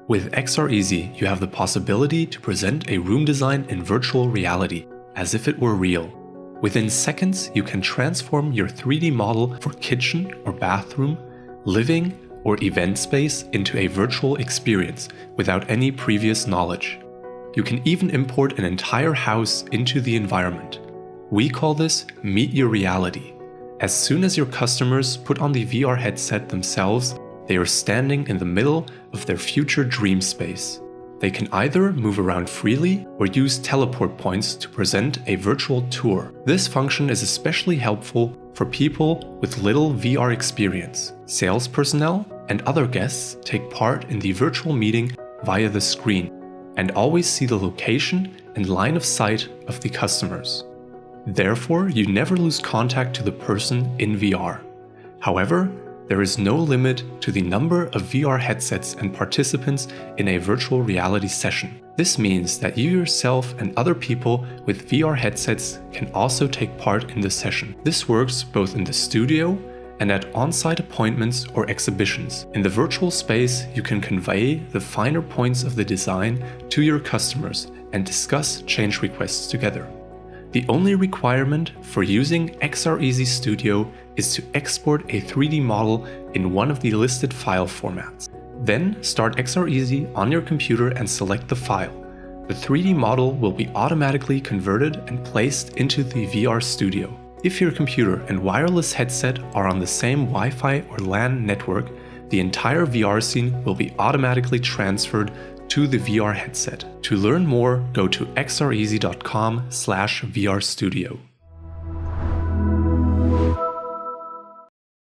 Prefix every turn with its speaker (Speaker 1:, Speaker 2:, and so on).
Speaker 1: With XR Easy, you have the possibility to present a room design in virtual reality, as if it were real. Within seconds, you can transform your 3D model for kitchen or bathroom, living, or event space into a virtual experience without any previous knowledge. You can even import an entire house into the environment. We call this Meet Your Reality. As soon as your customers put on the VR headset themselves, they are standing in the middle of their future dream space. They can either move around freely or use teleport points to present a virtual tour. This function is especially helpful for people with little VR experience. Sales personnel and other guests take part in the virtual meeting via the screen and always see the location and line of sight of the customers. Therefore, you never lose contact to the person in VR. However, there is no limit to the number of VR headsets and participants in a virtual reality session. This means that you yourself and other people with VR headsets can also take part in the session. This works both in the studio and at on-site appointments or exhibitions. In the virtual space, you can convey the finer points of the design to your customers and discuss change requests together. The only requirement for using XR Easy Studio is to export a 3D model in one of the listed file formats. Then start XR Easy on your computer and select the file. The 3D model will be automatically converted and placed into the VR Studio. If your computer and wireless headset are on the same Wi-Fi or LAN network, the entire VR scene will be automatically transferred to the VR headset. To learn more, go to xreasy.com/VR Studio.